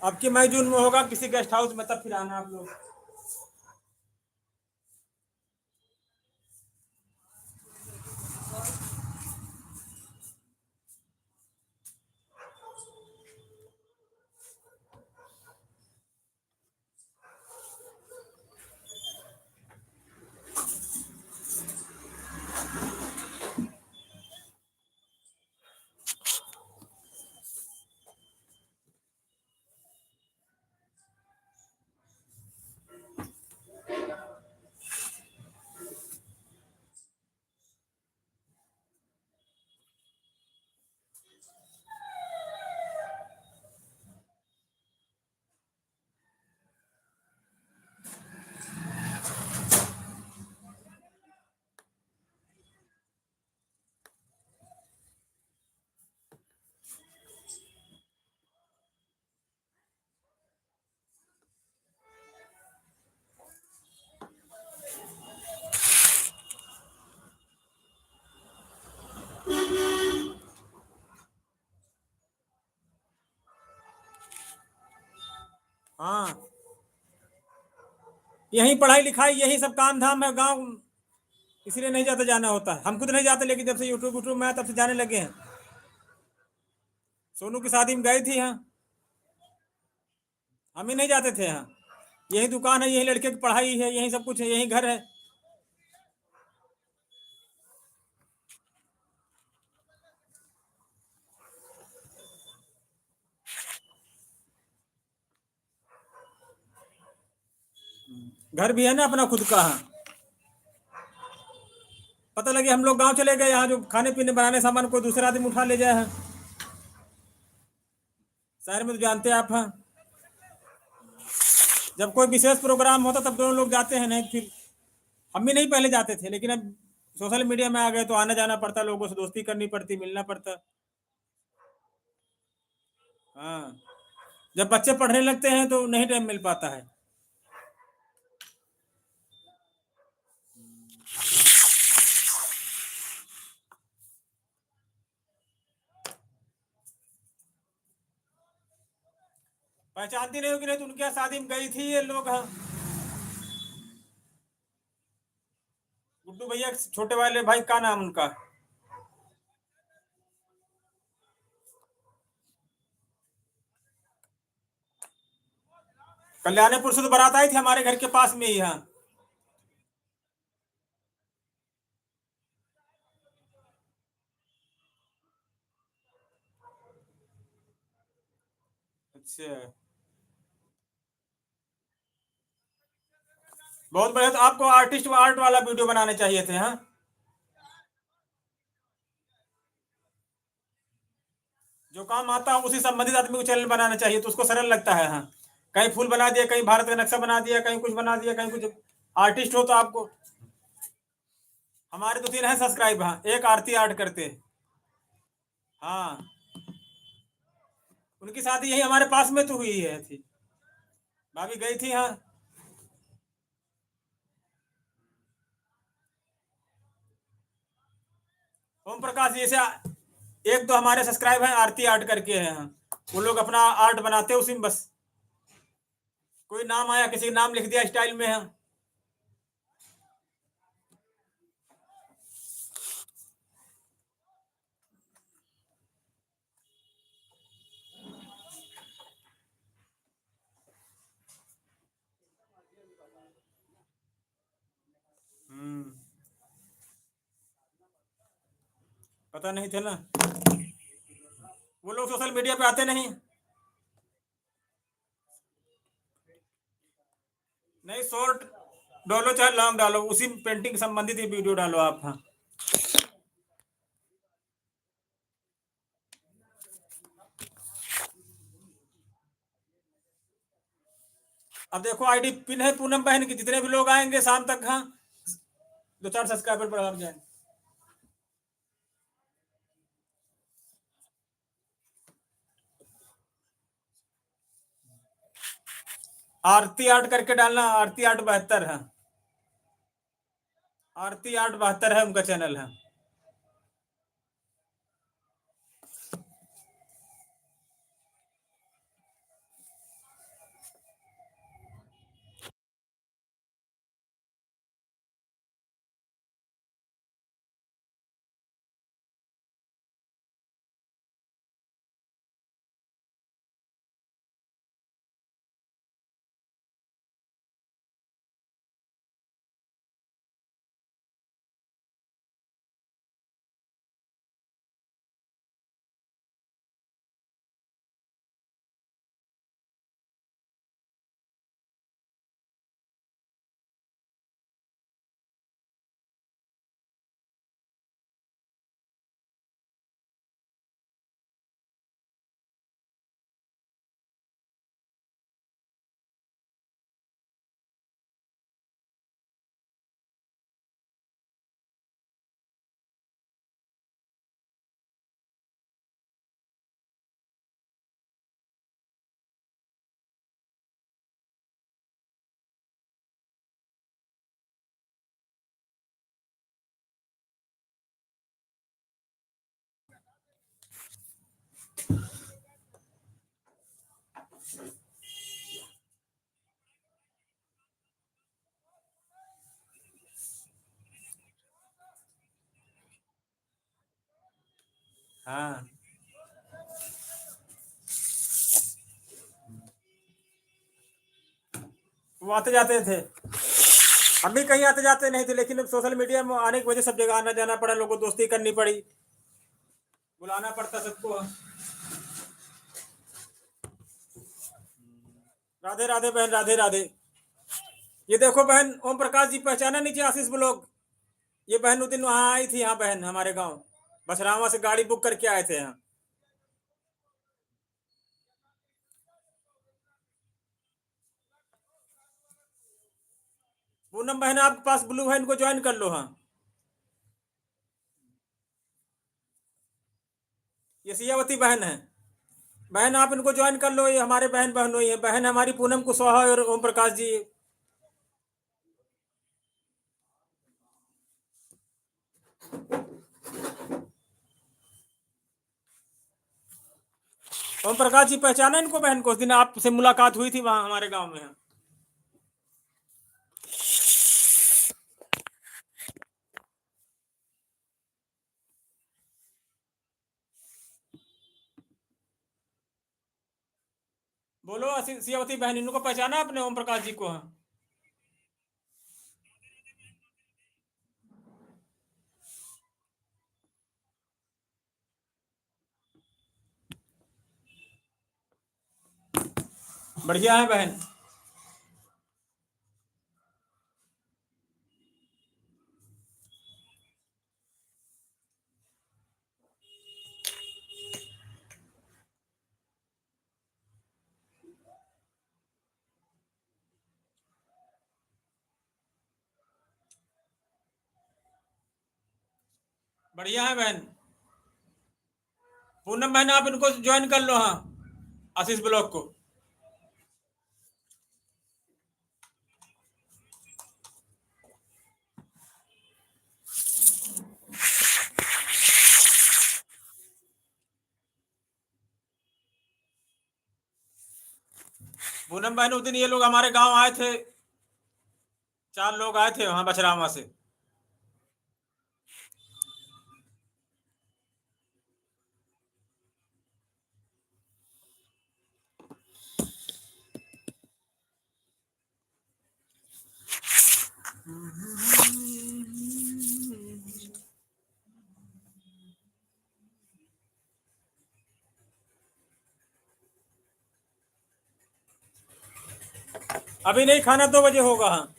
अब की मई जून में होगा किसी गेस्ट हाउस में, तब फिर आना आप लोग। यही पढ़ाई लिखाई यही सब काम धाम है गांव, इसलिए नहीं जाते, जाना होता है। हम खुद नहीं जाते, लेकिन जब से यूट्यूब में आया तब से जाने लगे हैं। सोनू की शादी में गए थे यहाँ, हम ही नहीं जाते थे यहाँ। यही दुकान है, यही लड़के की पढ़ाई है, यही सब कुछ है, यही घर है। घर भी है ना अपना खुद का। पता लगे हम लोग गांव चले गए, यहाँ जो खाने पीने बनाने सामान कोई दूसरा आदमी उठा ले जाए है। शहर में तो जानते हैं आप हैं, जब कोई विशेष प्रोग्राम होता तब दोनों लोग जाते हैं, नहीं फिर हम भी नहीं पहले जाते थे, लेकिन अब सोशल मीडिया में आ गए तो आना जाना पड़ता, लोगों से दोस्ती करनी पड़ती, मिलना पड़ता। हाँ, जब बच्चे पढ़ने लगते हैं तो नहीं टाइम मिल पाता है। पहचानती नहीं होगी, नहीं तो उनके यहाँ शादी में गई थी ये लोग। हाँ, गुड्डू भैया छोटे वाले भाई का नाम उनका, कल्याणपुर से तो बारात आई थी हमारे घर के पास में ही। हाँ, अच्छा, बहुत बढ़िया। तो आपको आर्टिस्ट आर्ट वाला वीडियो बनाने चाहिए थे। हाँ, जो काम आता है उसी संबंधित आदमी को चैनल बनाना चाहिए, तो उसको सरल लगता है। हाँ, कहीं फूल बना दिया, कहीं भारत का नक्शा बना दिया, कहीं कुछ बना दिया, कहीं कुछ। आर्टिस्ट हो तो आपको, हमारे तो 3 है सब्सक्राइब। हाँ, एक आरती आर्ट करते हैं। हाँ, उनकी शादी यही हमारे पास में तो हुई है थी, भाभी गई थी। हाँ, ओम प्रकाश जैसे एक दो हमारे सब्सक्राइब हैं, आरती आर्ट करके हैं। हाँ, वो लोग अपना आर्ट बनाते हैं उसी में बस, कोई नाम आया, किसी का नाम लिख दिया स्टाइल में। है पता नहीं थे ना, वो लोग सोशल मीडिया पे आते नहीं। नहीं, शॉर्ट डालो चाहे लॉन्ग डालो, उसी पेंटिंग संबंधित ही वीडियो डालो आप। हाँ, अब देखो आईडी पिन है पूनम बहन की, जितने भी लोग आएंगे शाम तक। हाँ, 2-4 सब्सक्राइबर बढ़ा जाएंगे। आरती आर्ट करके डालना, आरती आर्ट 72 है, आरती आर्ट 72 है उनका चैनल है। हाँ वो आते जाते थे, हम भी कहीं आते जाते नहीं थे, लेकिन अब सोशल मीडिया में आने की वजह से सब जगह आना जाना पड़ा, लोगों को दोस्ती करनी पड़ी, बुलाना पड़ता सबको। राधे राधे बहन, राधे राधे। ये देखो बहन, ओम प्रकाश जी पहचाना नीचे आशीष ब्लॉग, ये बहन उस दिन वहां आई थी, यहाँ बहन हमारे गांव बछरावा से गाड़ी बुक करके आए थे यहाँ। पूनम बहन आपके पास ब्लू है, इनको ज्वाइन कर लो। हाँ ये सियावती बहन है, बहन आप इनको ज्वाइन कर लो, ये हमारे बहन बहनोई है, बहन हमारी पूनम कुशवाहा और ओम प्रकाश जी। ओम प्रकाश जी पहचाना इनको बहन को, उस दिन आपसे मुलाकात हुई थी वहां हमारे गांव में। बोलो सियावती बहन, इनको पहचाना आपने ओम प्रकाश जी को? हाँ बढ़िया है बहन। बढ़िया है बहन। पूनम बहन आप इनको ज्वाइन कर लो, हाँ आशीष ब्लॉग को। पूनम बहन उस दिन ये लोग हमारे गांव आए थे, 4 लोग आए थे वहां बछरावा से। अभी नहीं खाना, 2 बजे होगा। हाँ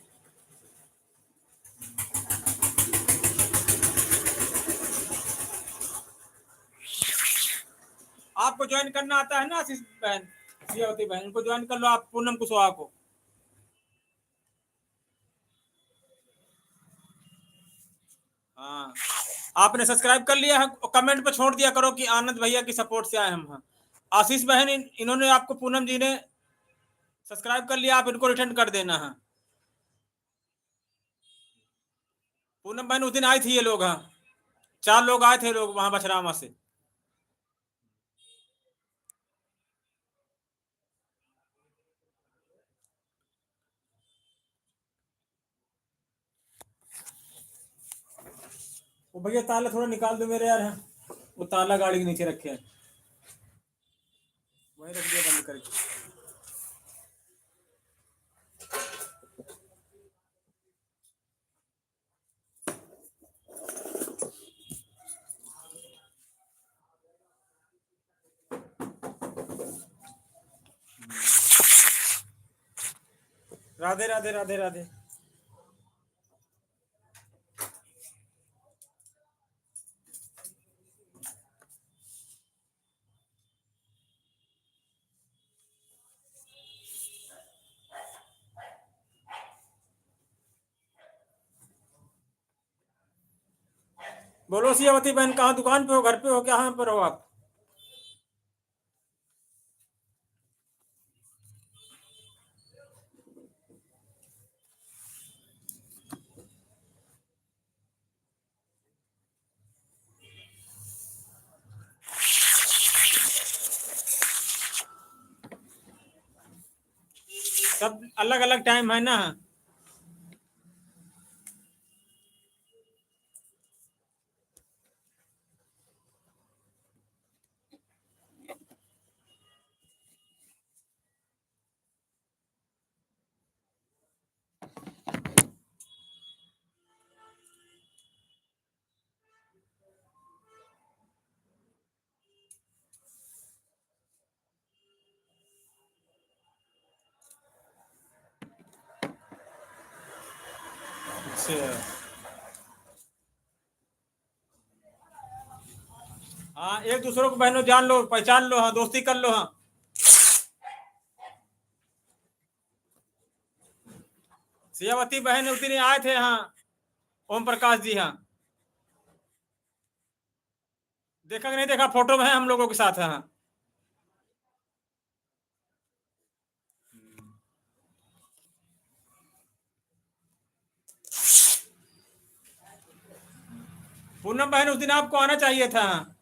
आपको ज्वाइन करना आता है ना आशीष बहन, सियावती बहन, इनको ज्वाइन कर लो आप, पूनम कुशवाहा को। हाँ आपने सब्सक्राइब कर लिया है, कमेंट पे छोड़ दिया करो कि आनंद भैया की सपोर्ट से आए हम। हाँ आशीष बहन इन्होंने आपको, पूनम जी ने सब्सक्राइब कर लिया, आप इनको रिटर्न कर देना। हाँ पूनम बहन उस दिन आई थी ये लोग, हाँ 4 लोग आए थे लोग वहां बछरावा से। वो भैया ताला थोड़ा निकाल दो मेरे यार, वो ताला गाड़ी के नीचे रखे हैं, वहीं रख दिया बंद करके। राधे राधे, राधे राधे। बोलो सियावती बहन, कहाँ दुकान पे हो, घर पे हो, कहाँ पर हो आप? सब अलग अलग टाइम है ना। अच्छा हाँ, एक दूसरों को बहनों जान लो, पहचान लो, हाँ, दोस्ती कर लो, हाँ। सियावती बहन उस दिन आए थे, हाँ, ओम प्रकाश जी, हाँ। देखा कि नहीं देखा, फोटो में है हम लोगों के साथ, हाँ। पूनम बहन उस दिन आपको आना चाहिए था, हाँ।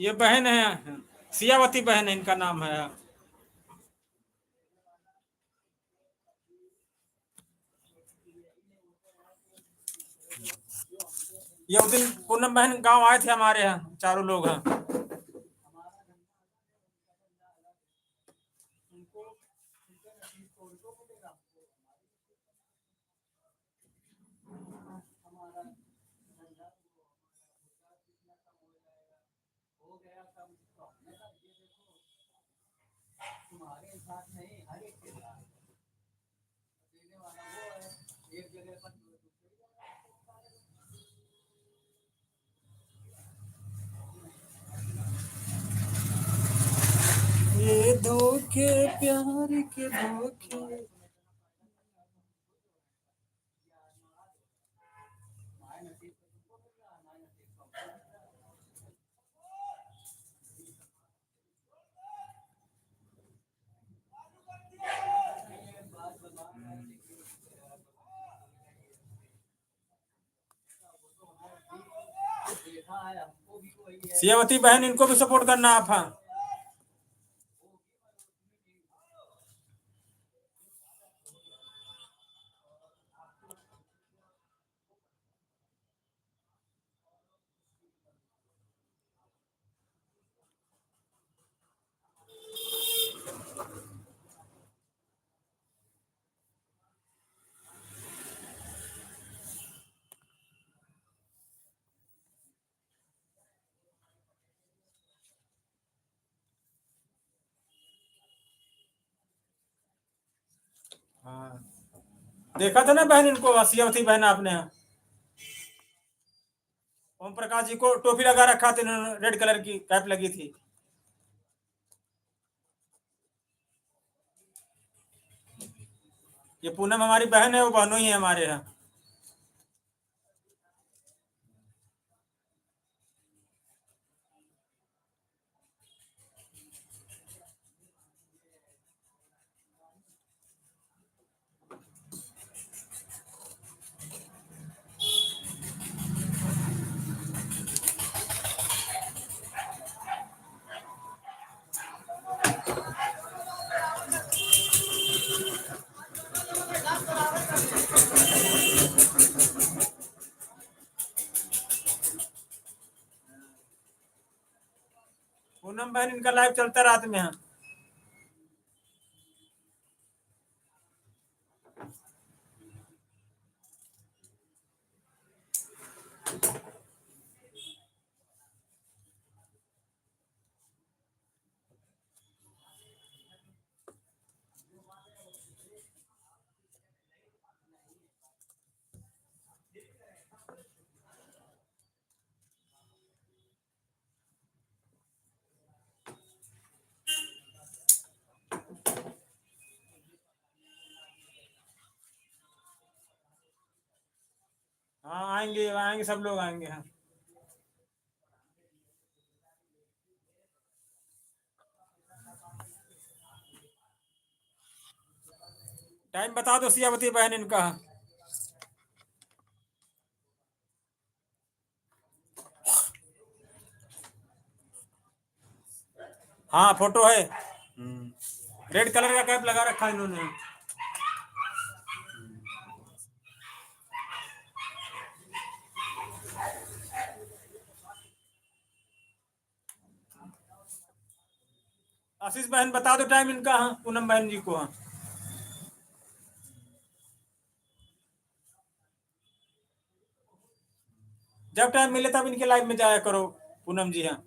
ये बहन है, सियावती बहन है, इनका नाम है। ये उस दिन पूनम बहन गांव आए थे हमारे यहाँ, चारों लोग, हाँ। ये धोखे प्यार के धोखे। सियावती बहन, इनको भी सपोर्ट करना आप, हाँ। हाँ, देखा था ना बहन इनको, सियावती बहन आपने, हाँ। ओम प्रकाश जी को टोपी लगा रखा था इन्होंने, रेड कलर की कैप लगी थी। ये पूनम हमारी बहन है, वो बहनों ही है हमारे यहाँ। पूनम बहन, इनका लाइव चलता रात में, हाँ। आएंगे आएंगे, सब लोग आएंगे। हाँ टाइम बता दो सियावती बहन इनका। हाँ फोटो है। रेड कलर का कैप लगा रखा है इन्होंने। आशीष बहन बता दो टाइम इनका। हाँ पूनम बहन जी को। हाँ जब टाइम मिले तब इनके लाइव में जाया करो पूनम जी। हाँ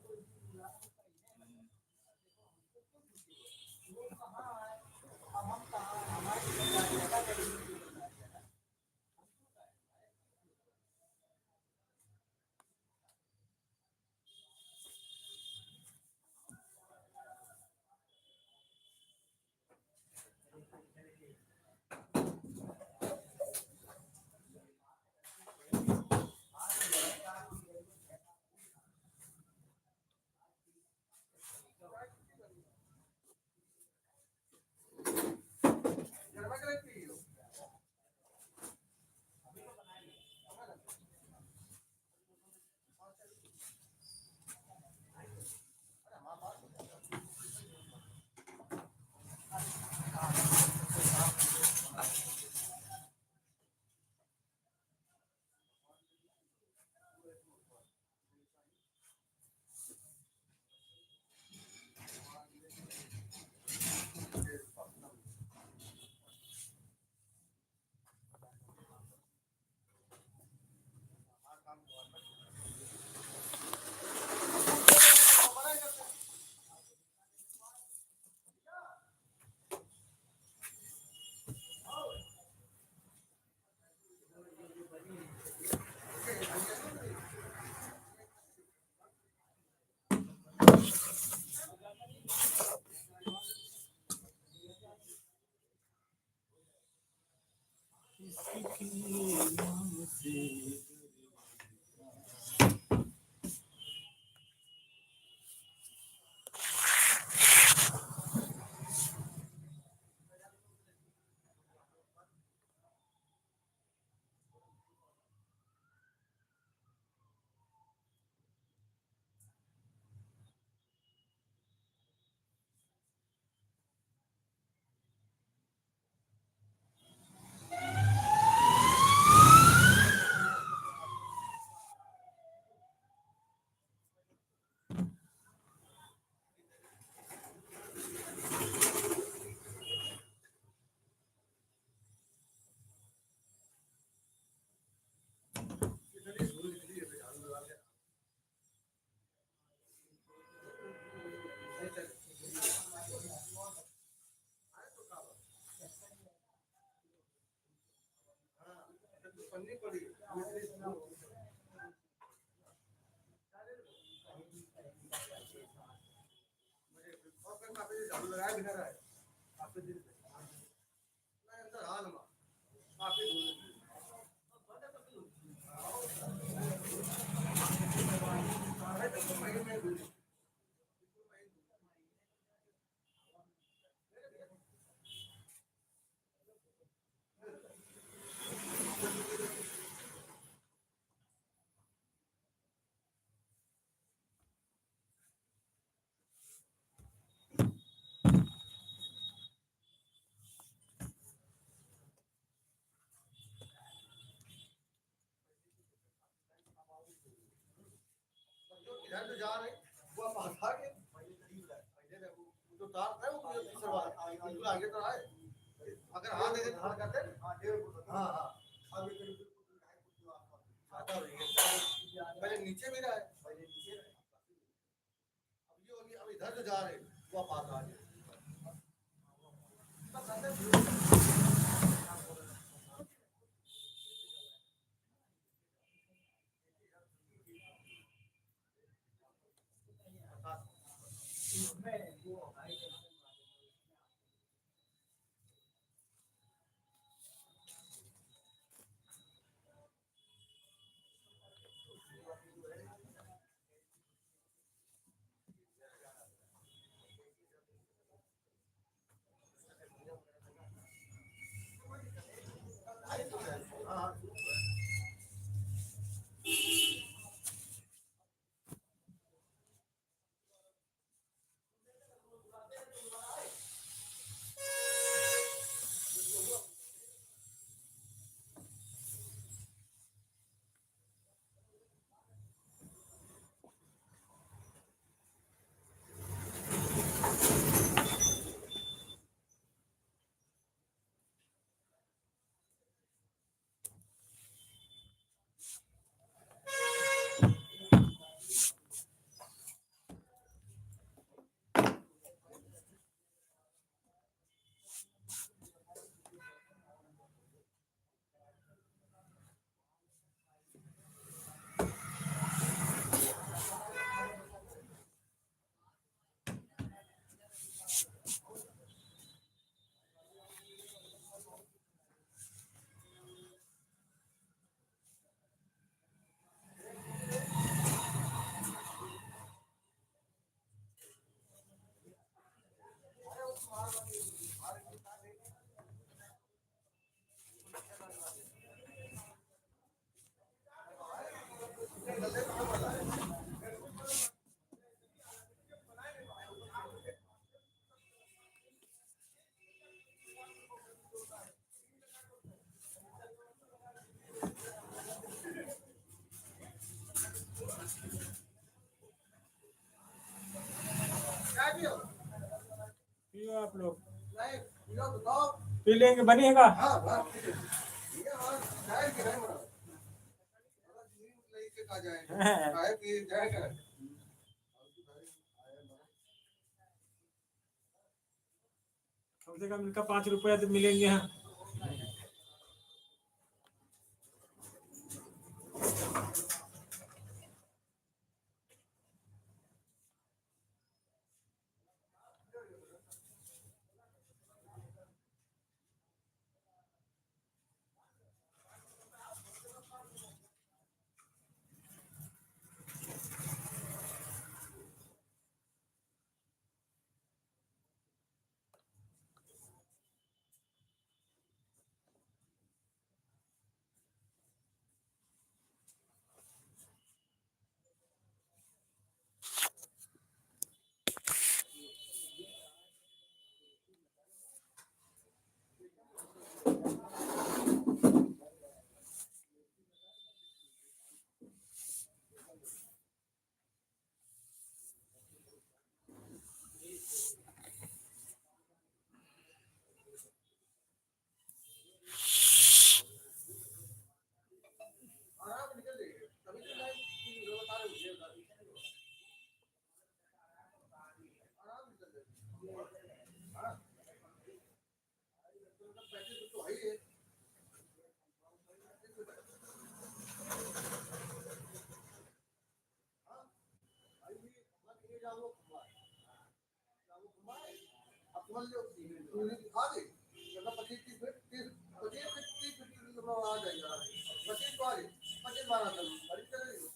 इधर तो जा रहे वो आप हटा के तो तार है वो बिल्कुल आगे तो आए। अगर हाथ दे धार करते हाँ हाँ पहले नीचे भी रहा है पहले नीचे अब ये होगी अब इधर से जा रहे वो आप आ गए। पियो आप लोग, नहीं पियो बताओ। पी लेंगे, बनिएगा। हाँ बात ठीक है। ये हमारा चाय की है हमारा। हमारा नींद लेके खा जाए। चाय पी जाए कर। कम से कम इनका 5 रुपया तो मिलेंगे। हाँ, आराम से निकल जाइए। अभी तो नहीं कि बता रहे मुझे आराम से निकल जाइए। हाँ पैसे तो है ही है। हाँ अभी भी मत ये जाओ घुमा अब समझ लो आ गई मतलब 25 30 आ जाएगा 25 तो आ गई 25 12 अभी चलेगी।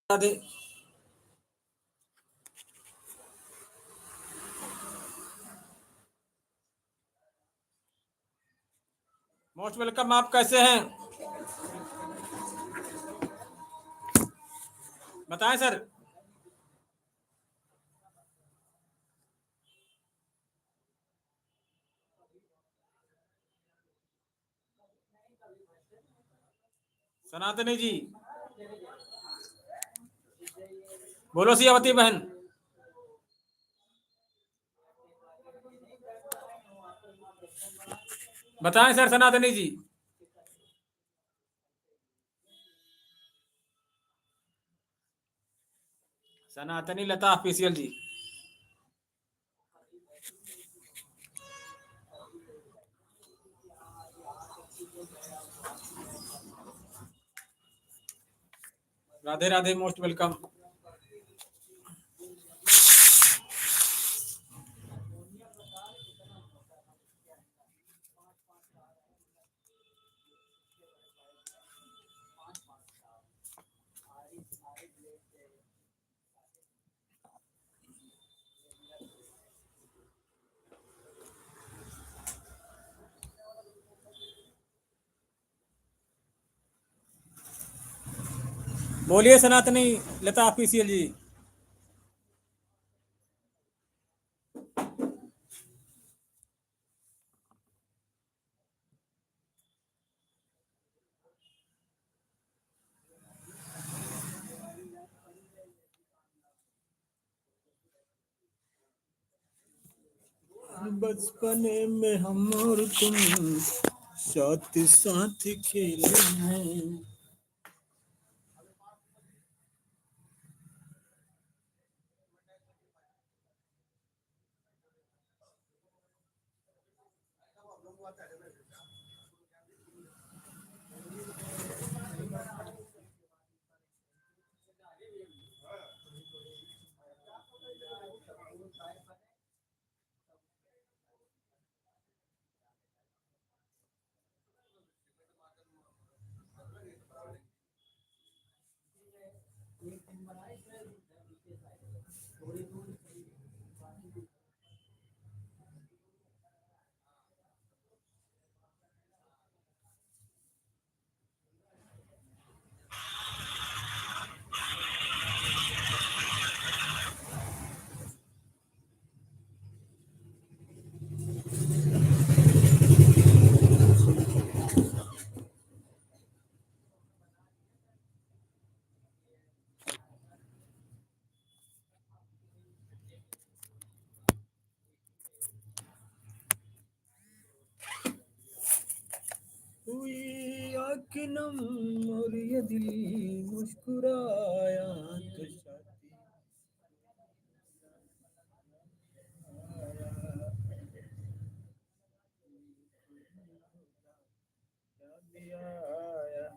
राधे। Most welcome. आप कैसे हैं बताएं सर। सनातनी जी बोलो सियावती बहन। बताएं sir Sanatani ji. Sanatani Lata official ji. Radhe Radhe, most welcome. बोलिए सनातनी लता ऑफिशियल जी। बचपने में हम और तुम साथ साथ खेले हैं। हुई आँख नम और ये दिल मुस्कुराया तो शादी याद आया।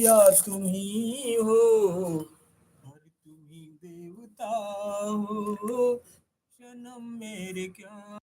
या तुम ही हो और तुम ही देवता हो सनम मेरे क्या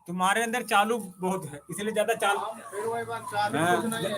तुम्हारे अंदर चालू बहुत है, इसलिए ज्यादा चाल फिर वही बात चालू हाँ, कुछ नहीं है